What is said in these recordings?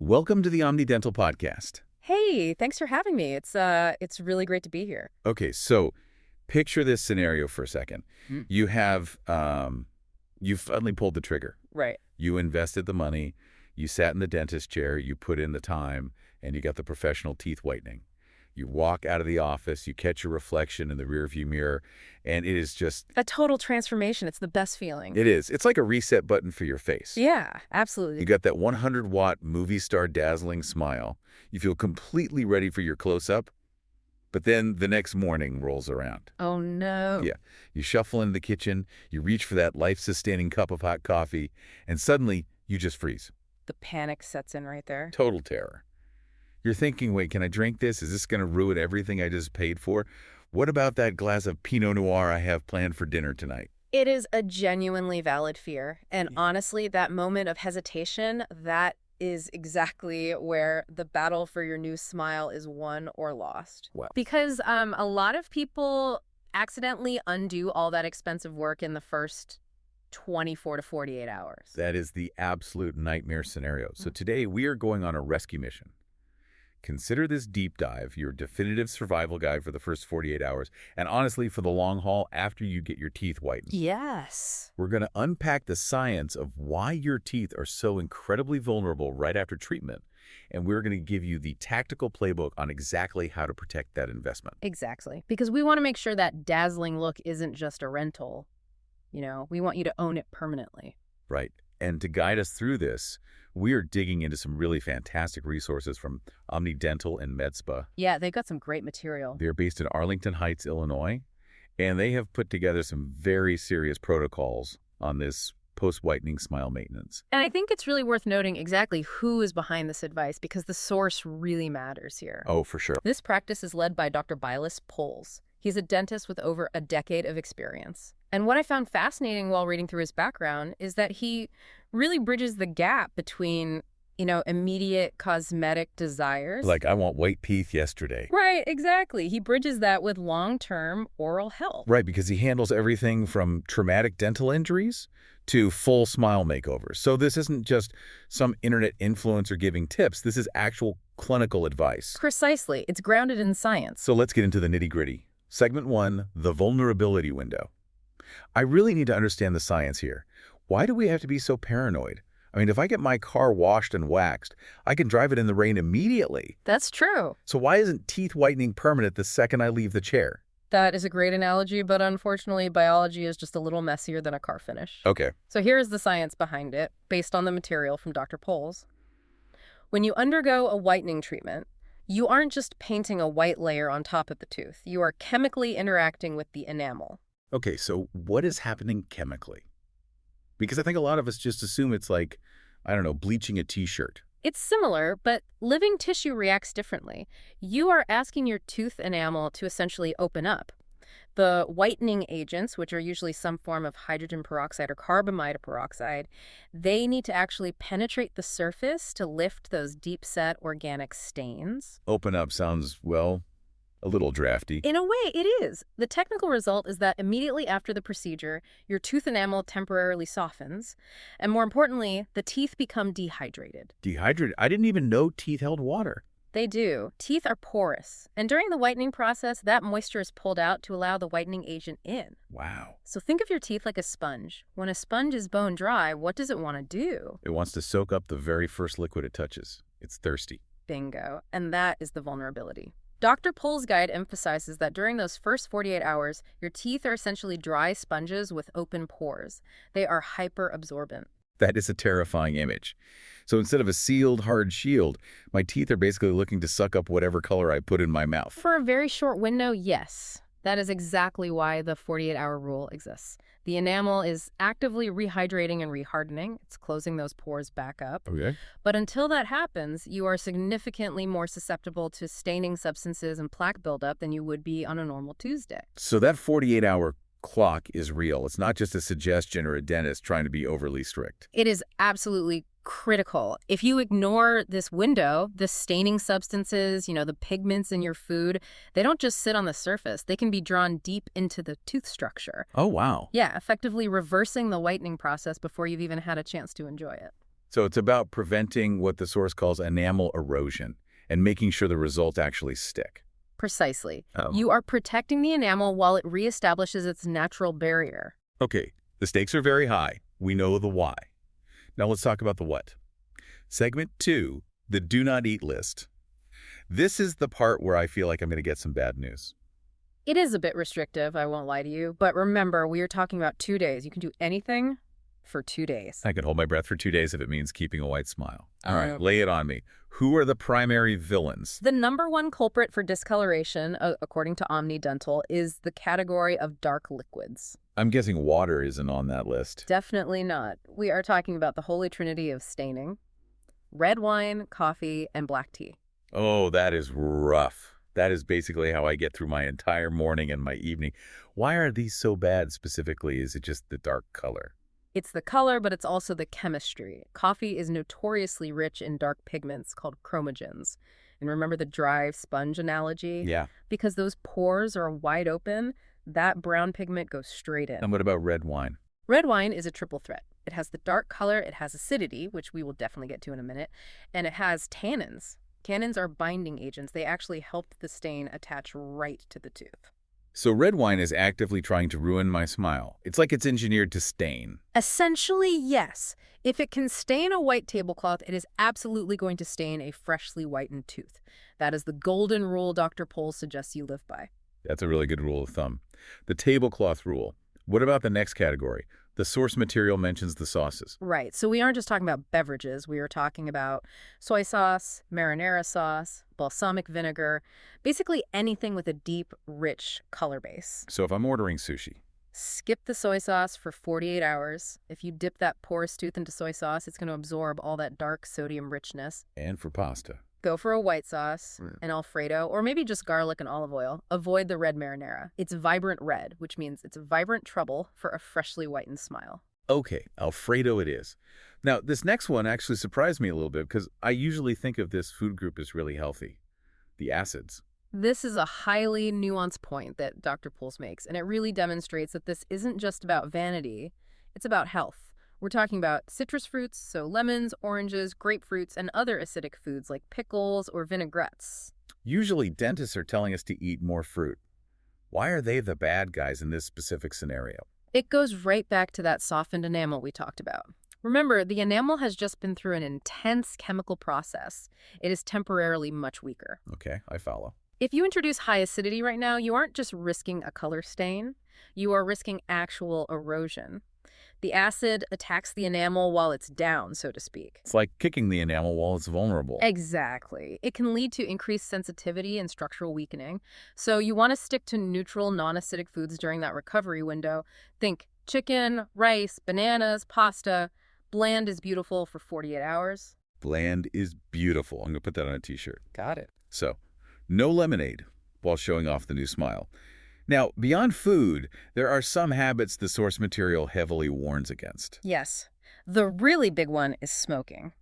Welcome to the Dental Podcast. Hey, thanks for having me. It's really great to be here. Okay, so picture this scenario for a second. Mm. You have, you finally pulled the trigger. Right. You invested the money, you sat in the dentist chair, you put in the time, and you got the professional teeth whitening. You walk out of the office, you catch your reflection in the rearview mirror, and it is just... A total transformation. It's the best feeling. It is. It's like a reset button for your face. Yeah, absolutely. You got that 100-watt movie star dazzling smile. You feel completely ready for your close-up, but then the next morning rolls around. Oh, no. Yeah. You shuffle into the kitchen, you reach for that life-sustaining cup of hot coffee, and suddenly you just freeze. The panic sets in right there. Total terror. You're thinking, wait, can I drink this? Is this going to ruin everything I just paid for? What about that glass of Pinot Noir I have planned for dinner tonight? It is a genuinely valid fear. And honestly, that moment of hesitation, that is exactly where the battle for your new smile is won or lost. Wow. Because a lot of people accidentally undo all that expensive work in the first 24 to 48 hours. That is the absolute nightmare scenario. So today we are going on a rescue mission. Consider this deep dive your definitive survival guide for the first 48 hours, and honestly, for the long haul after you get your teeth whitened. Yes. We're going to unpack the science of why your teeth are so incredibly vulnerable right after treatment, and we're going to give you the tactical playbook on exactly how to protect that investment. Exactly. Because we want to make sure that dazzling look isn't just a rental. You know, we want you to own it permanently. Right. And to guide us through this, we are digging into some really fantastic resources from Dental and MedSpa. Yeah, they've got some great material. They're based in Arlington Heights, Illinois, and they have put together some very serious protocols on this post-whitening smile maintenance. And I think it's really worth noting exactly who is behind this advice because the source really matters here. Oh, for sure. This practice is led by Dr. Poles. He's a dentist with over a decade of experience. And what I found fascinating while reading through his background is that he really bridges the gap between, immediate cosmetic desires. Like, I want white teeth yesterday. Right, exactly. He bridges that with long-term oral health. Right, because he handles everything from traumatic dental injuries to full smile makeovers. So this isn't just some internet influencer giving tips. This is actual clinical advice. Precisely. It's grounded in science. So let's get into the nitty-gritty. Segment 1, the vulnerability window. I really need to understand the science here. Why do we have to be so paranoid? I mean, if I get my car washed and waxed, I can drive it in the rain immediately. That's true. So why isn't teeth whitening permanent the second I leave the chair? That is a great analogy, but unfortunately, biology is just a little messier than a car finish. Okay. So here is the science behind it, based on the material from Dr. Poles. When you undergo a whitening treatment, you aren't just painting a white layer on top of the tooth. You are chemically interacting with the enamel. Okay, so what is happening chemically? Because I think a lot of us just assume it's like, I don't know, bleaching a t-shirt. It's similar, but living tissue reacts differently. You are asking your tooth enamel to essentially open up. The whitening agents, which are usually some form of hydrogen peroxide or carbamide peroxide, they need to actually penetrate the surface to lift those deep-set organic stains. Open up sounds, well, a little drafty. In a way, it is. The technical result is that immediately after the procedure, your tooth enamel temporarily softens, and more importantly, the teeth become dehydrated. Dehydrated? I didn't even know teeth held water. They do. Teeth are porous, and during the whitening process, that moisture is pulled out to allow the whitening agent in. Wow. So think of your teeth like a sponge. When a sponge is bone dry, what does it want to do? It wants to soak up the very first liquid it touches. It's thirsty. Bingo. And that is the vulnerability. Dr. Poles' guide emphasizes that during those first 48 hours, your teeth are essentially dry sponges with open pores. They are hyper-absorbent. That is a terrifying image. So instead of a sealed, hard shield, my teeth are basically looking to suck up whatever color I put in my mouth. For a very short window, yes. That is exactly why the 48-hour rule exists. The enamel is actively rehydrating and rehardening. It's closing those pores back up. Okay. But until that happens, you are significantly more susceptible to staining substances and plaque buildup than you would be on a normal Tuesday. So that 48-hour clock is real. It's not just a suggestion or a dentist trying to be overly strict. It is absolutely critical. If you ignore this window, the staining substances, the pigments in your food, they don't just sit on the surface. They can be drawn deep into the tooth structure. Oh, wow. Yeah, effectively reversing the whitening process before you've even had a chance to enjoy it. So it's about preventing what the source calls enamel erosion and making sure the results actually stick. Precisely. Oh. You are protecting the enamel while it reestablishes its natural barrier. Okay, the stakes are very high. We know the why. Now let's talk about the what. Segment 2, the do not eat list. This is the part where I feel like I'm going to get some bad news. It is a bit restrictive, I won't lie to you, but remember, we are talking about 2 days. You can do anything for 2 days. I can hold my breath for 2 days if it means keeping a white smile. All right, lay it on me. Who are the primary villains? The number one culprit for discoloration, according to OmniDental, is the category of dark liquids. I'm guessing water isn't on that list. Definitely not. We are talking about the holy trinity of staining: red wine, coffee, and black tea. Oh, that is rough. That is basically how I get through my entire morning and my evening. Why are these so bad specifically? Is it just the dark color? It's the color, but it's also the chemistry. Coffee is notoriously rich in dark pigments called chromogens. And remember the dry sponge analogy? Yeah. Because those pores are wide open, that brown pigment goes straight in. And what about red wine? Red wine is a triple threat. It has the dark color, it has acidity, which we will definitely get to in a minute, and it has tannins. Tannins are binding agents. They actually help the stain attach right to the tooth. So red wine is actively trying to ruin my smile. It's like it's engineered to stain. Essentially, yes. If it can stain a white tablecloth, it is absolutely going to stain a freshly whitened tooth. That is the golden rule Dr. Pohl suggests you live by. That's a really good rule of thumb. The tablecloth rule. What about the next category? The source material mentions the sauces. Right. So we aren't just talking about beverages. We are talking about soy sauce, marinara sauce, balsamic vinegar, basically anything with a deep, rich color base. So if I'm ordering sushi, skip the soy sauce for 48 hours. If you dip that porous tooth into soy sauce, it's going to absorb all that dark sodium richness. and for pasta, Go for a white sauce, an Alfredo, or maybe just garlic and olive oil. Avoid the red marinara. It's vibrant red, which means it's vibrant trouble for a freshly whitened smile. okay, Alfredo it is. Now, this next one actually surprised me a little bit because I usually think of this food group as really healthy. The acids. This is a highly nuanced point that Dr. Pools makes, and it really demonstrates that this isn't just about vanity, it's about health. We're talking about citrus fruits, so lemons, oranges, grapefruits, and other acidic foods like pickles or vinaigrettes. Usually dentists are telling us to eat more fruit. Why are they the bad guys in this specific scenario? It goes right back to that softened enamel we talked about. Remember, the enamel has just been through an intense chemical process. It is temporarily much weaker. Okay, I follow. If you introduce high acidity right now, you aren't just risking a color stain, you are risking actual erosion. The acid attacks the enamel while it's down, so to speak. It's like kicking the enamel while it's vulnerable. Exactly. It can lead to increased sensitivity and structural weakening. So you want to stick to neutral, non-acidic foods during that recovery window. Think chicken, rice, bananas, pasta. Bland is beautiful for 48 hours. Bland is beautiful. I'm going to put that on a t-shirt. Got it. So, no lemonade while showing off the new smile. Now, beyond food, there are some habits the source material heavily warns against. Yes. The really big one is smoking.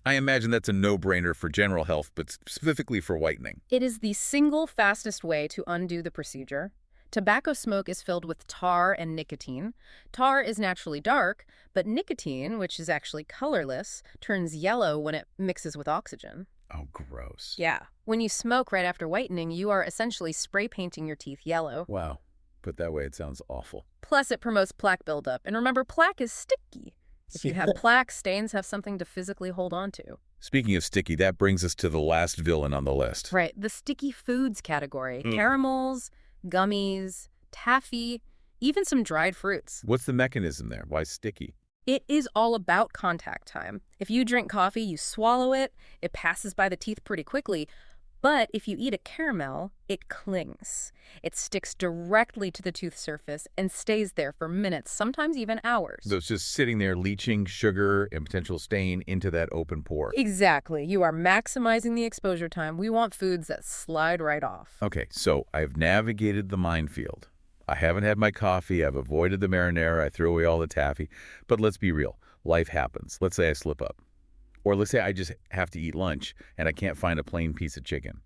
I imagine that's a no-brainer for general health, but specifically for whitening. It is the single fastest way to undo the procedure. Tobacco smoke is filled with tar and nicotine. Tar is naturally dark, but nicotine, which is actually colorless, turns yellow when it mixes with oxygen. Oh, gross. Yeah. When you smoke right after whitening, you are essentially spray painting your teeth yellow. Wow. Put that way, it sounds awful. Plus, it promotes plaque buildup. And remember, plaque is sticky. If you have plaque, stains have something to physically hold on to. Speaking of sticky, that brings us to the last villain on the list. Right. The sticky foods category. Caramels, gummies, taffy, even some dried fruits. What's the mechanism there? Why sticky? It is all about contact time. If you drink coffee, you swallow it, it passes by the teeth pretty quickly. But if you eat a caramel, it clings. It sticks directly to the tooth surface and stays there for minutes, sometimes even hours. So it's just sitting there leaching sugar and potential stain into that open pore. Exactly. You are maximizing the exposure time. We want foods that slide right off. Okay, so I've navigated the minefield. I haven't had my coffee, I've avoided the marinara, I threw away all the taffy. But let's be real, life happens. Let's say I slip up. Or let's say I just have to eat lunch and I can't find a plain piece of chicken.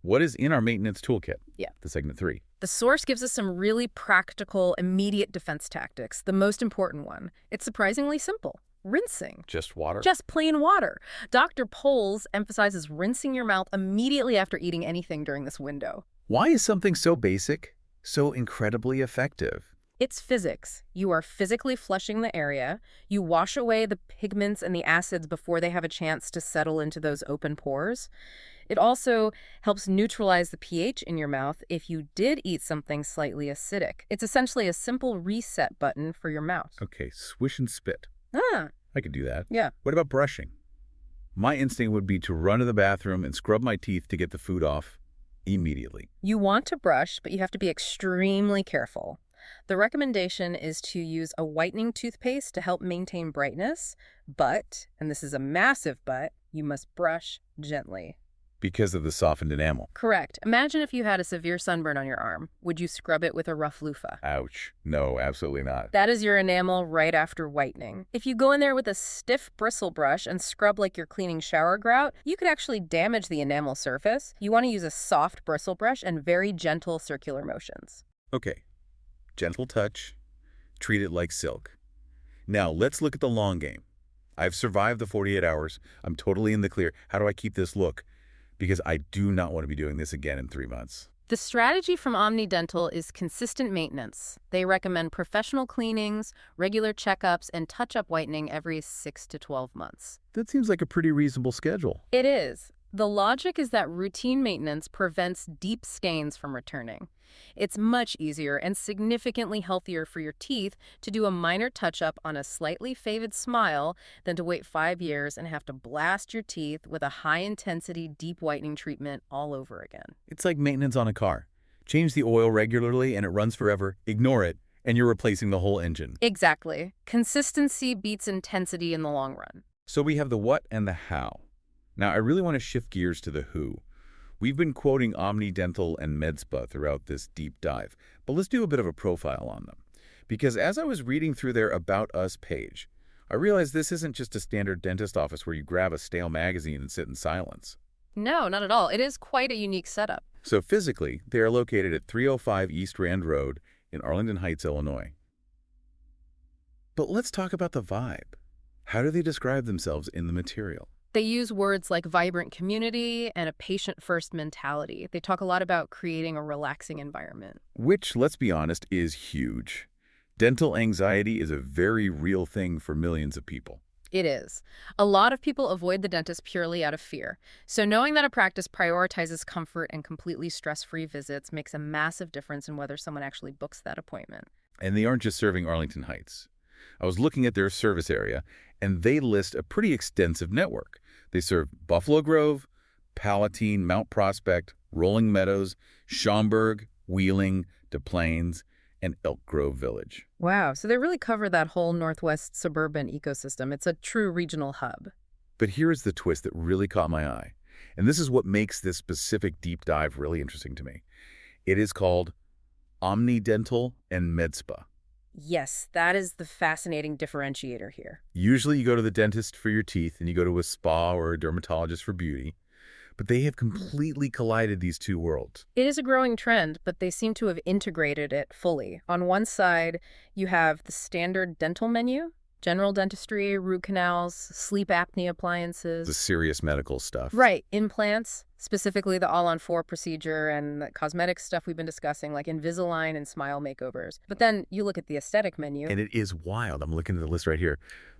What is in our maintenance toolkit? Yeah. The segment 3. The source gives us some really practical, immediate defense tactics. The most important one, it's surprisingly simple. Rinsing. Just water? Just plain water. Dr. Poles emphasizes rinsing your mouth immediately after eating anything during this window. Why is something so basic so incredibly effective? It's physics. You are physically flushing the area. You wash away the pigments and the acids before they have a chance to settle into those open pores. It also helps neutralize the pH in your mouth if you did eat something slightly acidic. It's essentially a simple reset button for your mouth. Okay, swish and spit. Ah, I could do that. yeah. What about brushing? My instinct would be to run to the bathroom and scrub my teeth to get the food off immediately. You want to brush, but you have to be extremely careful. The recommendation is to use a whitening toothpaste to help maintain brightness, but, and this is a massive but, you must brush gently. Because of the softened enamel. Correct. Imagine if you had a severe sunburn on your arm. Would you scrub it with a rough loofah? Ouch. No, absolutely not. That is your enamel right after whitening. If you go in there with a stiff bristle brush and scrub like you're cleaning shower grout, you could actually damage the enamel surface. You want to use a soft bristle brush and very gentle circular motions. Okay. Gentle touch. Treat it like silk. Now, let's look at the long game. I've survived the 48 hours. I'm totally in the clear. How do I keep this look? Because I do not want to be doing this again in 3 months. The strategy from Omni Dental is consistent maintenance. They recommend professional cleanings, regular checkups, and touch-up whitening every 6 to 12 months. That seems like a pretty reasonable schedule. It is. The logic is that routine maintenance prevents deep stains from returning. It's much easier and significantly healthier for your teeth to do a minor touch-up on a slightly faded smile than to wait 5 years and have to blast your teeth with a high-intensity deep whitening treatment all over again. It's like maintenance on a car. Change the oil regularly and it runs forever. Ignore it, and you're replacing the whole engine. Exactly. Consistency beats intensity in the long run. So we have the what and the how. Now, I really want to shift gears to the who. We've been quoting Omni Dental and MedSpa throughout this deep dive, but let's do a bit of a profile on them. Because as I was reading through their About Us page, I realized this isn't just a standard dentist office where you grab a stale magazine and sit in silence. No, not at all. It is quite a unique setup. So physically, they are located at 305 East Rand Road in Arlington Heights, Illinois. But let's talk about the vibe. How do they describe themselves in the material? They use words like vibrant community and a patient-first mentality. They talk a lot about creating a relaxing environment. Which, let's be honest, is huge. Dental anxiety is a very real thing for millions of people. It is. A lot of people avoid the dentist purely out of fear. So knowing that a practice prioritizes comfort and completely stress-free visits makes a massive difference in whether someone actually books that appointment. And they aren't just serving Arlington Heights. I was looking at their service area, and they list a pretty extensive network. They serve Buffalo Grove, Palatine, Mount Prospect, Rolling Meadows, Schaumburg, Wheeling, Des Plaines, and Elk Grove Village. Wow, so they really cover that whole northwest suburban ecosystem. It's a true regional hub. But here is the twist that really caught my eye. And this is what makes this specific deep dive really interesting to me. It is called Omni Dental and MedSpa. Yes, that is the fascinating differentiator here. Usually you go to the dentist for your teeth and you go to a spa or a dermatologist for beauty, but they have completely collided these two worlds. It is a growing trend, but they seem to have integrated it fully. On one side, you have the standard dental menu, general dentistry, root canals, sleep apnea appliances. The serious medical stuff. Right, implants, specifically the all-on-4 procedure and the cosmetic stuff we've been discussing, like Invisalign and smile makeovers. But then you look at the aesthetic menu. And it is wild. I'm looking at the list right here.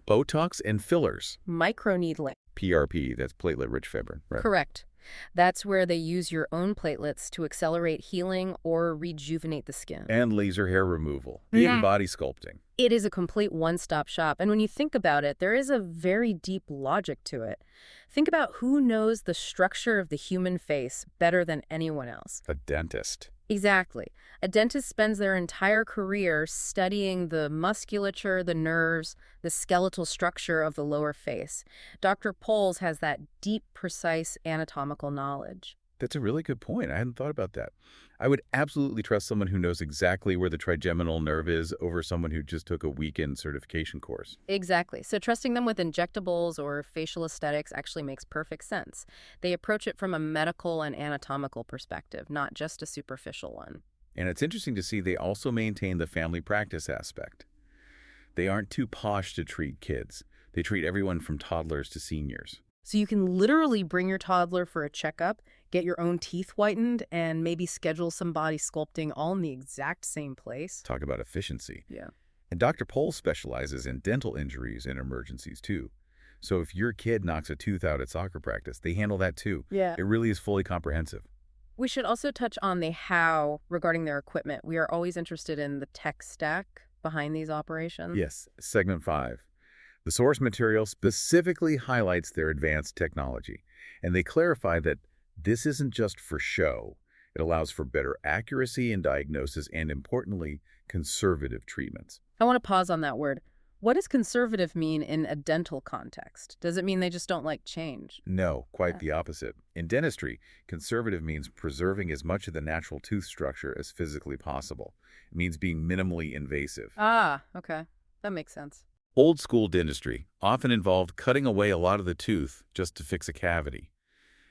Botox and fillers. Microneedling. PRP, that's platelet-rich fibrin. Right. Correct. That's where they use your own platelets to accelerate healing or rejuvenate the skin. And laser hair removal. Even body sculpting. It is a complete one-stop shop. And when you think about it, there is a very deep logic to it. Think about who knows the structure of the human face better than anyone else. A dentist. Exactly. A dentist spends their entire career studying the musculature, the nerves, the skeletal structure of the lower face. Dr. Poles has that deep, precise anatomical knowledge. That's a really good point. I hadn't thought about that. I would absolutely trust someone who knows exactly where the trigeminal nerve is over someone who just took a weekend certification course. Exactly. So trusting them with injectables or facial aesthetics actually makes perfect sense. They approach it from a medical and anatomical perspective, not just a superficial one. And it's interesting to see they also maintain the family practice aspect. They aren't too posh to treat kids. They treat everyone from toddlers to seniors. So you can literally bring your toddler for a checkup, get your own teeth whitened, and maybe schedule some body sculpting all in the exact same place. Talk about efficiency. Yeah. And Dr. Pohl specializes in dental injuries and emergencies, too. So if your kid knocks a tooth out at soccer practice, they handle that, too. Yeah. It really is fully comprehensive. We should also touch on the how regarding their equipment. We are always interested in the tech stack behind these operations. Yes, segment 5. The source material specifically highlights their advanced technology, and they clarify that this isn't just for show. It allows for better accuracy in diagnosis and, importantly, conservative treatments. I want to pause on that word. What does conservative mean in a dental context? Does it mean they just don't like change? No, quite the opposite. In dentistry, conservative means preserving as much of the natural tooth structure as physically possible. It means being minimally invasive. Ah, okay. That makes sense. Old school dentistry often involved cutting away a lot of the tooth just to fix a cavity.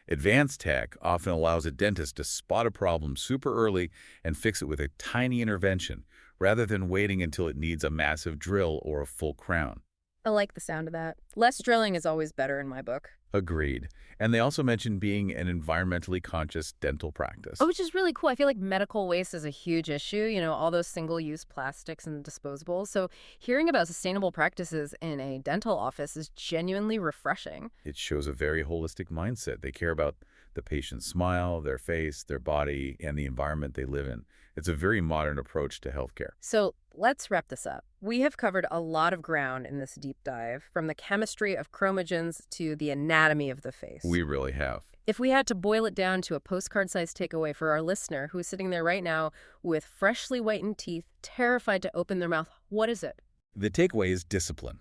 Advanced tech often allows a dentist to spot a problem super early and fix it with a tiny intervention, rather than waiting until it needs a massive drill or a full crown. I like the sound of that. Less drilling is always better in my book. Agreed. And they also mentioned being an environmentally conscious dental practice. Oh, which is really cool. I feel like medical waste is a huge issue, all those single-use plastics and disposables. So hearing about sustainable practices in a dental office is genuinely refreshing. It shows a very holistic mindset. They care about the patient's smile, their face, their body, and the environment they live in. It's a very modern approach to healthcare. So let's wrap this up. We have covered a lot of ground in this deep dive, from the chemistry of chromogens to the anatomy of the face. We really have. If we had to boil it down to a postcard-sized takeaway for our listener who is sitting there right now with freshly whitened teeth, terrified to open their mouth, what is it? The takeaway is discipline.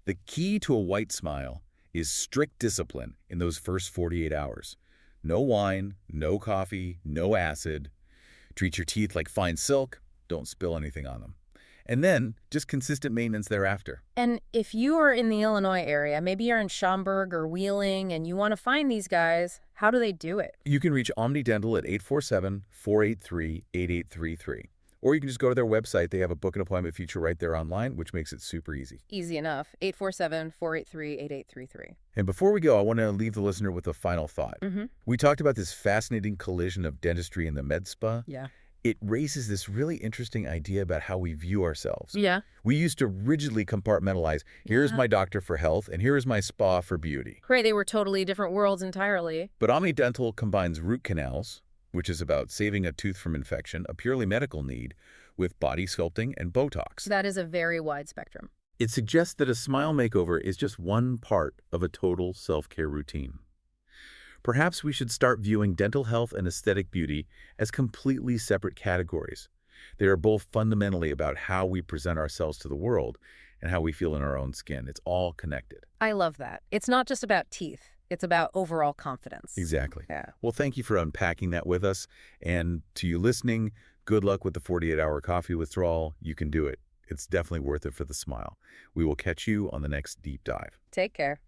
The key to a white smile is strict discipline in those first 48 hours. No wine, no coffee, no acid. Treat your teeth like fine silk. Don't spill anything on them. And then just consistent maintenance thereafter. And if you are in the Illinois area, maybe you're in Schaumburg or Wheeling, and you want to find these guys, how do they do it? You can reach Omni Dental at 847-483-8833. Or you can just go to their website. They have a book an appointment feature right there online, which makes it super easy. Easy enough. 847-483-8833. And before we go, I want to leave the listener with a final thought. Mm-hmm. We talked about this fascinating collision of dentistry and the med spa. Yeah. It raises this really interesting idea about how we view ourselves. Yeah. We used to rigidly compartmentalize, here's my doctor for health, and here is my spa for beauty. Right, they were totally different worlds entirely. But Omni Dental combines root canals, which is about saving a tooth from infection, a purely medical need, with body sculpting and Botox. That is a very wide spectrum. It suggests that a smile makeover is just one part of a total self-care routine. Perhaps we should start viewing dental health and aesthetic beauty as completely separate categories. They are both fundamentally about how we present ourselves to the world and how we feel in our own skin. It's all connected. I love that. It's not just about teeth. It's about overall confidence. Exactly. Yeah. Well, thank you for unpacking that with us. And to you listening, good luck with the 48-hour coffee withdrawal. You can do it. It's definitely worth it for the smile. We will catch you on the next deep dive. Take care.